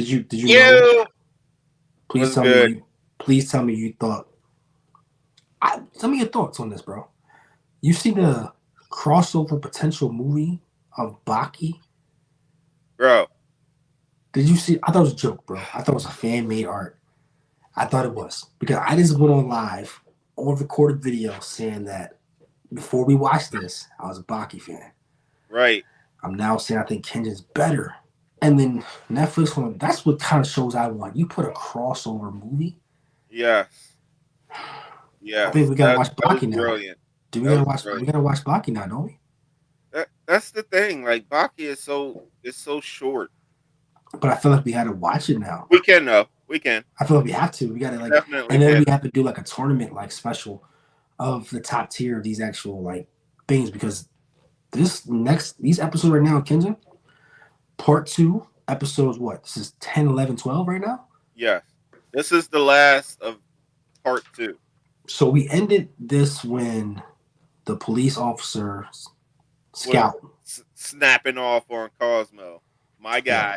Did you know? You Please was tell me good. you. Please tell me you thought. Tell me your thoughts on this, bro. You see the crossover potential movie of Baki? Bro. Did you see? I thought it was a joke, bro. I thought it was a fan made art. I thought it was because I just went on live on recorded video saying that before we watched this, I was a Baki fan. Right. I'm now saying I think Kenjan's better. And then Netflix, that's what kind of shows I want. You put a crossover movie. Yes. I think Yes. we gotta watch That was Baki now. brilliant. Do we That gotta was watch? We brilliant. gotta watch Baki now, don't we? That's the thing. Like Baki is so short. But I feel like we gotta watch it now. We can though. We can. I feel like we have to. We gotta like, Definitely and then can. we have to do like a tournament like special of the top tier of these actual like things because these episodes right now, Kenja, part two episodes what? This is 10, 11, 12 right now. Yes. This is the last of part two. So we ended this when the police officer Was scout. snapping off on Cosmo. My Yeah. guy.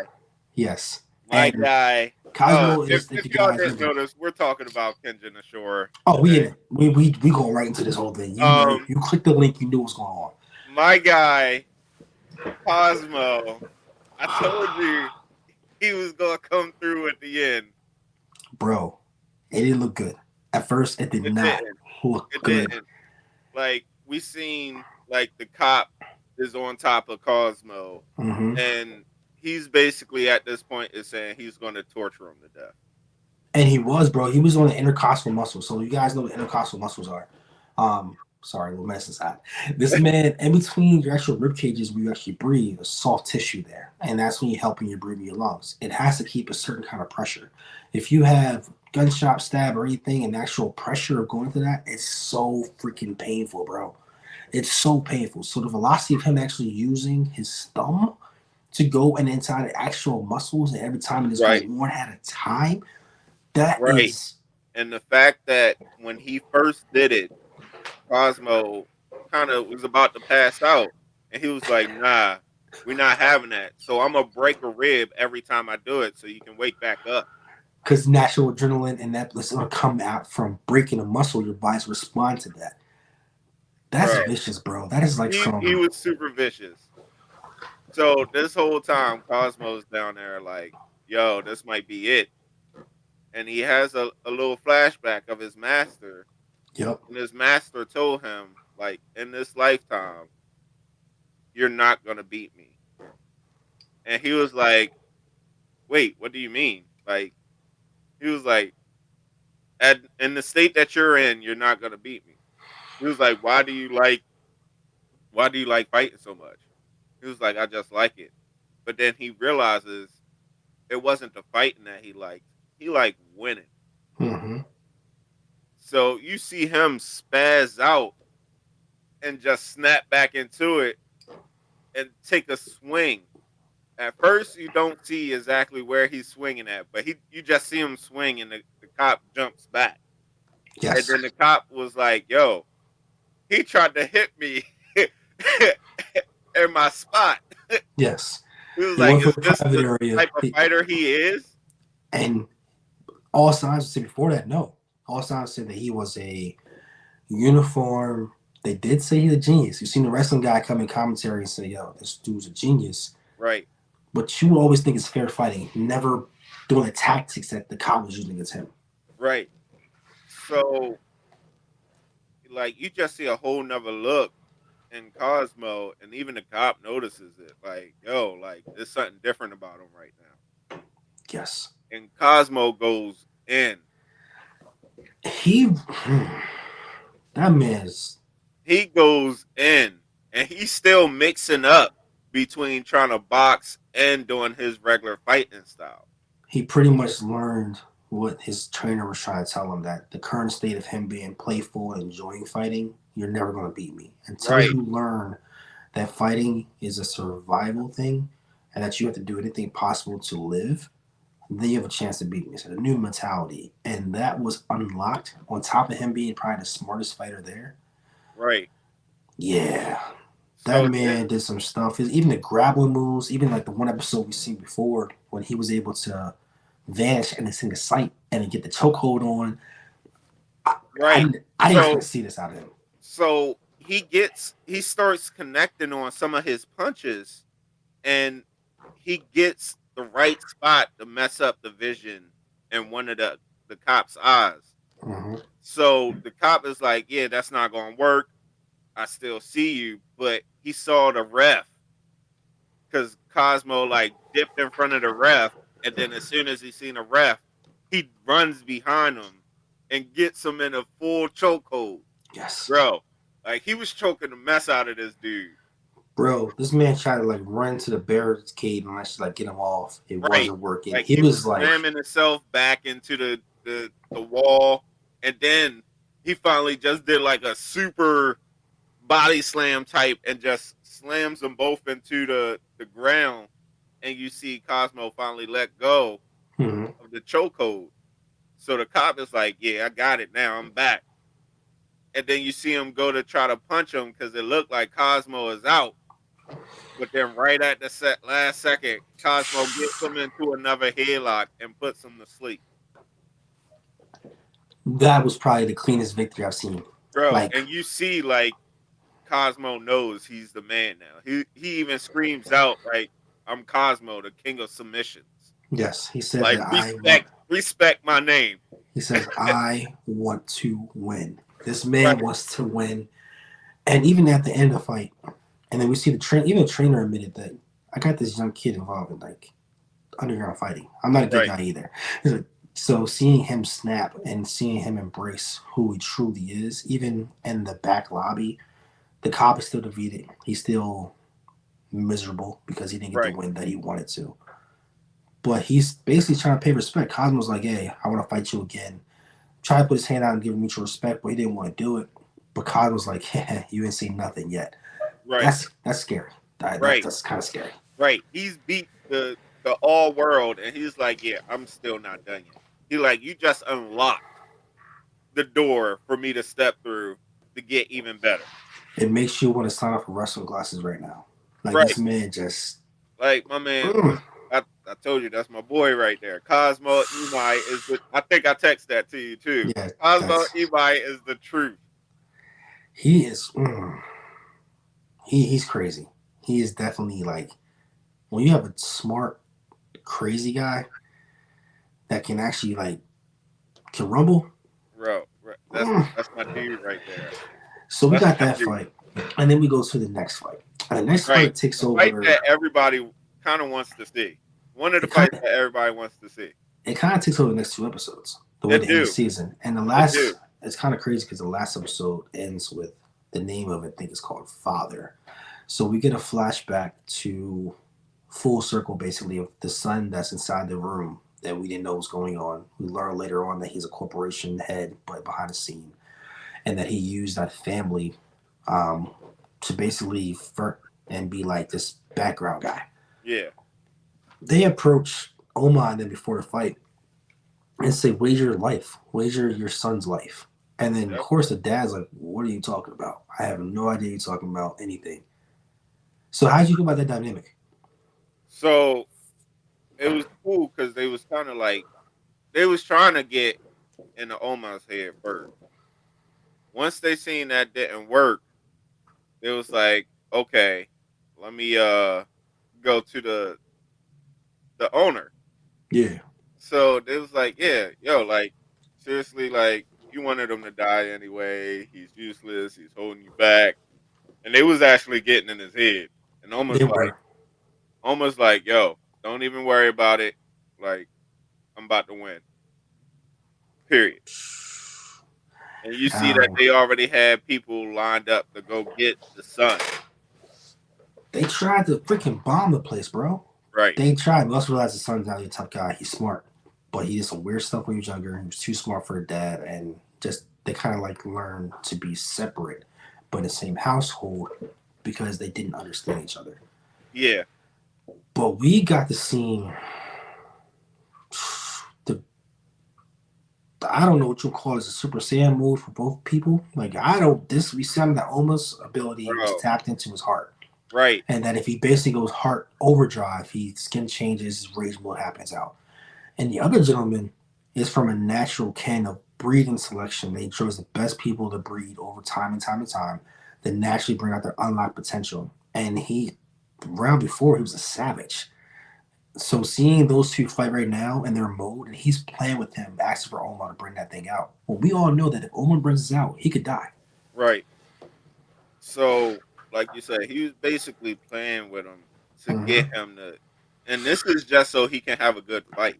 Yes. My And guy. Oh, Cosmo is if if you y'all guys didn't never. notice, we're talking about Kengan Ashura Oh, we in today. it. We go right into this whole thing. You know, Um, you click the link, you knew what's going my guy, Cosmo. I told you he was gonna come through at the end. on, bro. It didn't look good at first. It did It not didn't. look It good. didn't. Like we seen like the cop is on top of Cosmo Hmm. and he's basically at this point is saying he's gonna torture him to death. And he was, bro. He was on the intercostal muscles. So you guys know what intercostal muscles are. Sorry, little medicine side. This man, in between your actual rib cages where you actually breathe, there's soft tissue there, and that's when you're helping you breathe in your lungs. It has to keep a certain kind of pressure. If you have gunshot stab or anything, and the actual pressure of going through that, it's so freaking painful, bro. It's so painful. So the velocity of him actually using his thumb to go and inside the actual muscles, and every time it is Right. going one at a time, that Right. is And the fact that when he first did it, Cosmo kind of was about to pass out, and he was like, "Nah, we're not having that. So I'm gonna break a rib every time I do it, so you can wake back up." because natural adrenaline and that is going to come out from breaking a muscle. Your body's respond to that. That's Bro, vicious, bro. That is like he some. was super vicious. So this whole time, Cosmo's down there like, "Yo, this might be it," and he has a little flashback of his master, Yep. and his master told him like, "In this lifetime, you're not gonna beat me," and he was like, "Wait, what do you mean?" Like he was like, in the state that you're in, you're not gonna beat me." He was like, why do you like fighting so much? He was like, I just like it. But then he realizes it wasn't the fighting that he liked. He liked winning. Hmm. So you see him spaz out and just snap back into it and take a swing. At first, you don't see exactly where he's swinging at, but you just see him swing, and the cop jumps back. And Yes. then the cop was like, "Yo, he tried to hit me in my spot." Yes. He was He like, went for "Is the this private the area. type of fighter he is?" And all signs said before that, no. All signs said that he was a uniform. They did say he's a genius. You seen the wrestling guy come in commentary and say, yo, this dude's a genius. Right. But you would always think it's fair fighting, never doing the tactics that the cop was using against him. Right. So, like, you just see a whole nother look in Cosmo, and even the cop notices it. Like, yo, like, there's something different about him right now. Yes. And Cosmo goes in. He, that man's, He goes in, and he's still mixing up between trying to box and doing his regular fighting style. he pretty much learned what his trainer was trying to tell him that the current state of him being playful and enjoying fighting, you're never going to beat me. Until Right. you learn that fighting is a survival thing and that you have to do anything possible to live, then you have a chance to beat me. So the new mentality. And that was unlocked on top of him being probably the smartest fighter there. Right. Yeah. That So man then, did some stuff. Even the grappling moves, even like the one episode we seen before when he was able to vanish in a single sight and then get the chokehold on. I, I right. didn't I didn't expect So to see this out of him. he starts connecting on some of his punches, and he gets the right spot to mess up the vision in one of the cop's eyes. Hmm. So the cop is like, "Yeah, that's not gonna work. I still see you," but he saw the ref because Cosmo like dipped in front of the ref, and then as soon as he seen a ref, he runs behind him and gets him in a full chokehold, Yes, bro. Like he was choking the mess out of this dude. bro. This man tried to like run to the barricade and actually like get him off. It Right. wasn't working. Like He he was was like, slamming himself back into the wall, and then he finally just did like a super body slam type and just slams them both into the ground. And you see Cosmo finally let go hmm. of the chokehold. So the cop is like, "Yeah, I got it now. I'm back." And then you see him go to try to punch him because it looked like Cosmo is out. But then right at the last second, Cosmo gets him into another headlock and puts him to sleep. That was probably the cleanest victory I've seen. Bro, Like, and you see like Cosmo knows he's the man now. He even screams out like, "I'm Cosmo, the king of submissions." yes, he said Like that I want. respect my name. He says I want to win. This man Right, wants to win. And even at the end of the fight, and then we see the train. Even the trainer admitted that I got this young kid involved in like underground fighting. I'm not a good right, guy either. He's like, so seeing him snap and seeing him embrace who he truly is, even in the back lobby, the cop is still defeated. He's still miserable because he didn't get the right, win that he wanted to. But he's basically trying to pay respect. Cosmo's like, hey, I want to fight you again. Try to put his hand out and give him mutual respect, but he didn't want to do it. But Cosmo's like, hey, you ain't seen nothing yet. right, That's scary. right, That's kind of scary. right. He's beat the all world, and he's like, "Yeah, I'm still not done yet." He like, "You just unlocked the door for me to step through to get even better." It makes you want to sign up for wrestling glasses right now. Like this Right. man just, Like my man, mm, I told you that's my boy right there. Cosmo Imai is the. I think I text that to you too. yeah, Cosmo that's Imai is the truth. he is. He's crazy. He is definitely like when you have a smart, crazy guy that can actually like can rumble. Bro, Mm. that's my dude right there. So we That's got my that dude. fight, and then we go to the next fight. And the next Right. fight takes The fight over. that everybody kind of wants to see. One of the It kind fights of that everybody wants to see. it kind of takes over the next two episodes. The way It they end the do. season, and the It do. last it's kind of crazy because the last episode ends with the name of it. I think it's called Father. So we get a flashback to full circle, basically, of the son that's inside the room that we didn't know was going on. We learn later on that he's a corporation head, but behind the scene, and that he used that family um, to basically flirt and be like this background guy. Yeah. They approach Oma and then before the fight and say, wager your life, wager your son's life. And then, of Yep. course, the dad's like, what are you talking about? I have no idea you're talking about anything. So, how did you feel about that dynamic? So it was cool because they was kind of like they was trying to get in the Omar's head first. Once they seen that didn't work, it was like, okay, let me go to the owner. Yeah, So it was like, yeah, yo, like seriously, like you wanted him to die anyway. He's useless. He's holding you back, and they was actually getting in his head, and they were. almost like, yo, don't even worry about it. Like I'm about to win. Period. And you see that Um, they already had people lined up to go get the son. they tried to freaking bomb the place, bro. Right. They tried. We also realized the son's not a tough guy. He's smart, but he did some weird stuff when he was younger. He was too smart for a dad, and just they kind of like learned to be separate, but in the same household because they didn't understand each other. Yeah. But we got to see the I don't know what you'll call it as a Super Saiyan move for both people. Like I don't this we said that Oma's ability was bro. tapped into his heart. Right, And that if he basically goes heart overdrive, he skin changes, his rage mode happens out. And the other gentleman is from a natural can of breeding selection. They chose the best people to breed over time and time and time that naturally bring out their unlocked potential. And he, round before, he was a savage. So seeing those two fight right now in their mode, and he's playing with him, asking for Omar to bring that thing out. Well, we all know that if Omar brings this out, he could die. right. So, like you said, he was basically playing with him to get Mm-hmm. him to, and this is just so he can have a good fight.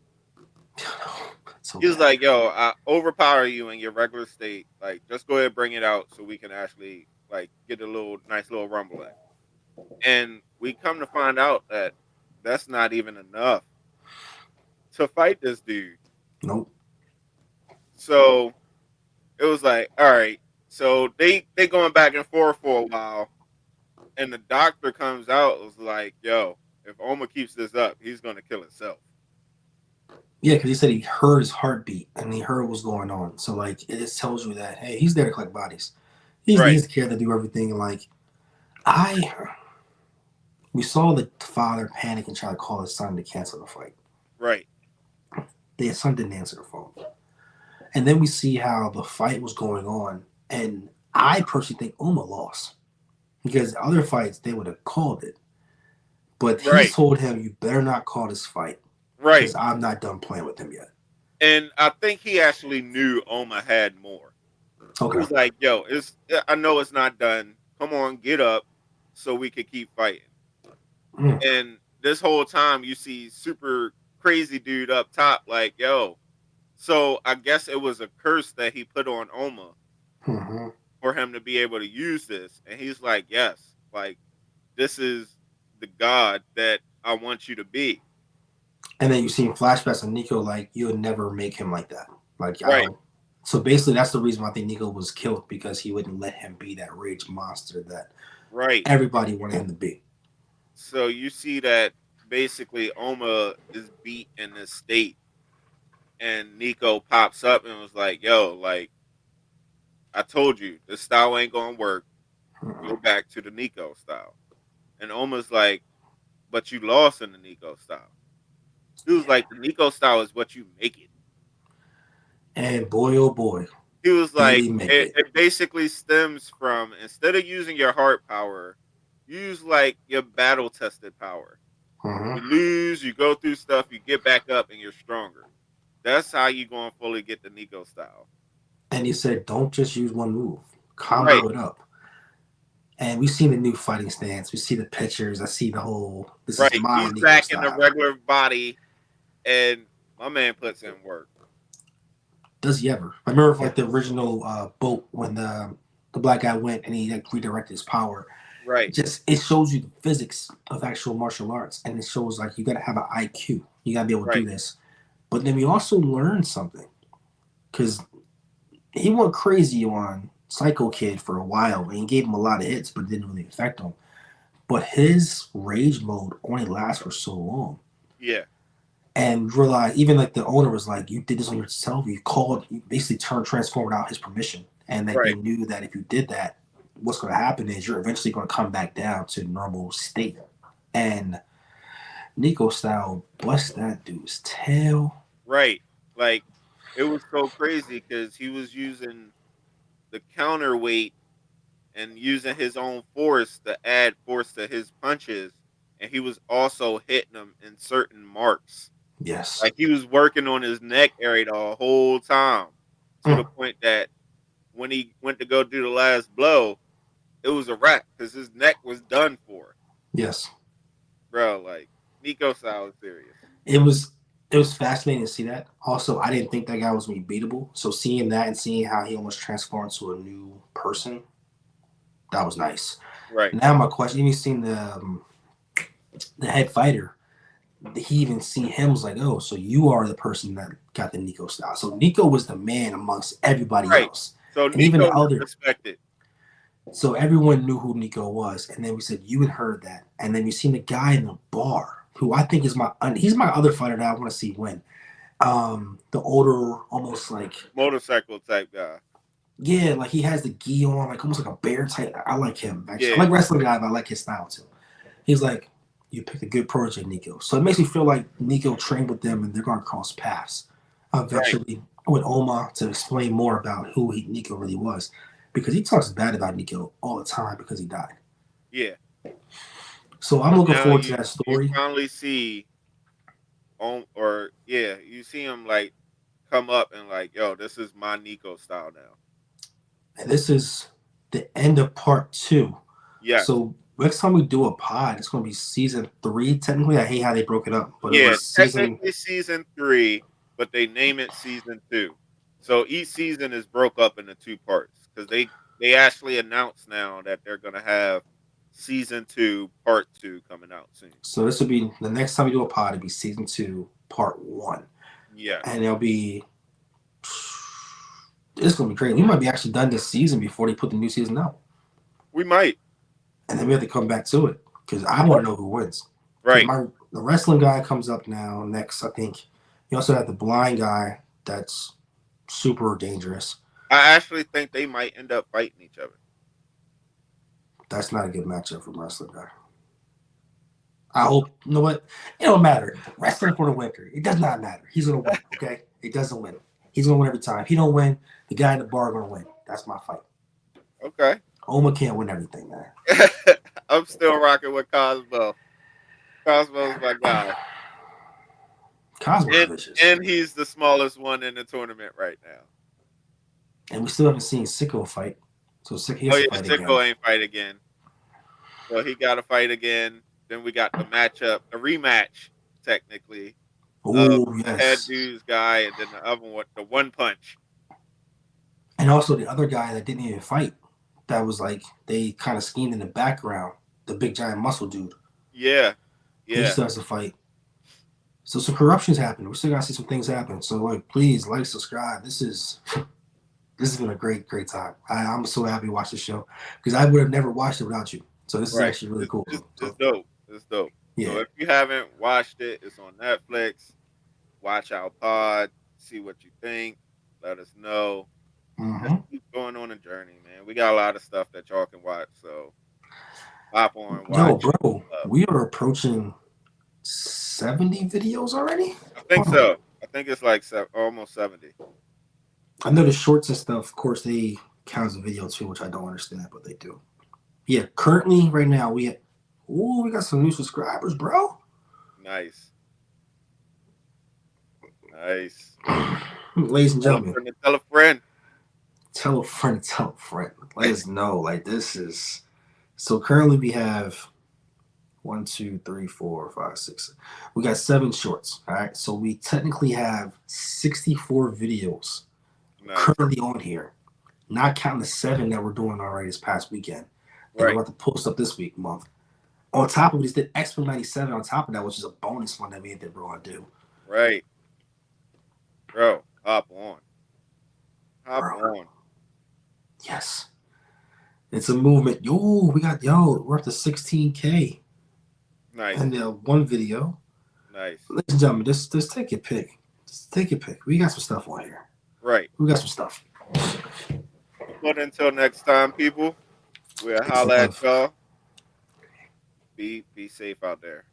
So He was bad. like, "Yo, I overpower you in your regular state. Like, just go ahead, and bring it out, so we can actually like get a little nice little rumble in." And we come to find out that that's not even enough to fight this dude. Nope. So it was like, all right. So they going back and forth for a while, and the doctor comes out was like, "Yo, if Oma keeps this up, he's gonna kill himself." Yeah, because he said he heard his heartbeat and he heard what's going on. So like it just tells you that hey, he's there to collect bodies. Right, He's the care to do everything. And like I, we saw the father panic and try to call his son to cancel the fight. right, The son didn't answer the phone, and then we see how the fight was going on. And I personally think Uma lost because the other fights they would have called it, but he right, told him you better not call this fight right. because I'm not done playing with him yet. And I think he actually knew Oma had more. He Okay. was like, "Yo, it's I know it's not done. Come on, get up, so we could keep fighting." Mm. And this whole time, you see super crazy dude up top, like, "Yo." So I guess it was a curse that he put on Oma Mm-hmm. for him to be able to use this. And he's like, "Yes, like this is the god that I want you to be." And then you see flashbacks of Nico, like you would never make him like that. Like I Right, don't. So basically, that's the reason why I think Nico was killed because he wouldn't let him be that rage monster that right. everybody wanted him to be. So you see that basically Oma is beat in this state, and Nico pops up and was like, "Yo, like I told you, this style ain't gonna work. Go Mm-mm. back to the Nico style." And Oma's like, "But you lost in the Nico style." He was like, "The Nico style is what you make it." And boy, oh boy, He was did like, he make it, it? it basically stems from instead of using your heart power, use like your battle tested power. You Mm-hmm. lose, you go through stuff, you get back up, and you're stronger. That's how you gonna fully get the Nico style. And he said, don't just use one move, Right, combo it up. And we've seen the new fighting stance. We see the pictures. I see the whole. This is right. my He's Nico back in the style. regular body, and my man puts in work. Does he ever? I remember like the original boat when the black guy went and he like redirected his power. Right, Just it shows you the physics of actual martial arts, and it shows like you got to have an IQ. You got to be able to do right, this. But then we also learned something because he went crazy on Psycho Kid for a while, and he gave him a lot of hits, but it didn't really affect him. But his rage mode only lasts for so long. yeah, And realize even like the owner was like, you did this on yourself. You called, you basically turned transformed without his permission, and that they right, knew that if you did that, what's going to happen is you're eventually going to come back down to normal state. And Nico style bust that dude's tail. right. Like it was so crazy because he was using the counterweight and using his own force to add force to his punches, and he was also hitting them in certain marks. Yes. Like he was working on his neck area the whole time, to the Mm. point that when he went to go do the last blow, it was a wrap because his neck was done for. Yes. Bro, like Nico style is serious. It was it was fascinating to see that. Also, I didn't think that guy was gonna be beatable. So seeing that and seeing how he almost transformed to a new person, that was nice. Right, Now my question: You've seen the head fighter. He even see him was like, oh, so you are the person that got the Nico style. So Nico was the man amongst everybody right. else, So and even Nico the was other. respected. So everyone knew who Nico was, and then we said you had heard that, and then we seen the guy in the bar who I think is he's my other fighter that I want to see win. The older, almost like motorcycle type guy. yeah, like he has the gi on, like almost like a bear type. I like him actually. I Yeah, like wrestling guy, but I like his style too. He's like you picked a good protege, Nico. So it makes me feel like Nico trained with them and they're gonna cross paths right. eventually with Oma to explain more about who Nico really was. Because he talks bad about Nico all the time because he died. Yeah. So I'm looking Now forward to you that you story. finally see on or yeah, you see him like come up and like, yo, this is my Nico style now. And this is the end of part two. Yes. So next time we do a pod, it's going to be season three. Technically, I hate how they broke it up, but it'll be Yeah, season. technically season 3, but they name it season 2. So each season is broke up into 2 parts because they actually announced now that they're gonna have season 2, part 2 coming out soon. So this will be the next time we do a pod. It'll be season two, part one, Yes, and it'll be. It's going to be great. We might be actually done this season before they put the new season out, we might. and then we have to come back to it because I want to know who wins. Because Right. the wrestling guy comes up now next. I think you also have the blind guy that's super dangerous. I actually think they might end up fighting each other. That's not a good matchup for wrestling guy. I hope you know what? It don't matter. Wrestling for the winner. It does not matter. He's gonna win. Okay? It doesn't win. He's gonna win every time. If he don't win, the guy in the bar gonna win. That's my fight. Okay. Oma can't win everything, man. I'm still rocking with Cosmo. Cosmo's my guy. Cosmo's And vicious. and he's the smallest one in the tournament right now. And we still haven't seen Sicko fight. So he Oh has to yeah, fight again. Sicko ain't fight again. So he got to fight again. Then we got the matchup, the rematch, technically, of Oh the head yes. dude's guy, and then the other one, the one punch. And also the other guy that didn't even fight. That was like they kind of schemed in the background. The big giant muscle dude. Yeah, He yeah, still has to fight. So some corruption's happening. We still gotta see some things happen. So like please like, subscribe. This has been a great time. I'm so happy to watch the show because I would have never watched it without you. So this is right. actually really cool. It's So dope. It's dope. So yeah. if you haven't watched it, it's on Netflix. Watch our pod. See what you think. Let us know. Just Mm-hmm. keep going on a journey, man. We got a lot of stuff that y'all can watch. So hop on, Yo, watch. bro, we are approaching 70 videos already. I think Hold on. so. I think it's like almost 70. I know the shorts and stuff, of course, they count as a video too, which I don't understand, but they do. Yeah, currently right now we got some new subscribers, bro. Nice. Nice. Ladies and Tell a gentlemen, friend to tell a friend. tell a friend, tell a friend. Let us know. Like this is so currently we have one, two, three, four, five, six. We got 7 shorts. All right. So we technically have 64 videos Nice. currently on here, not counting the 7 that we're doing already this past weekend that we're Right. about to post up this week, month. On top of it, is the Expo 97 on top of that, which is a bonus one that we're going to do. Right. Bro, hop on. Hop Bro, on. yes. It's a movement. We're up to 16K Nice. and one video. Nice. Ladies and gentlemen, just take your pick. Just take your pick. We got some stuff on here. Right. We got some stuff. But until next time, people, we'll Peace and holla at love. y'all. Be safe out there.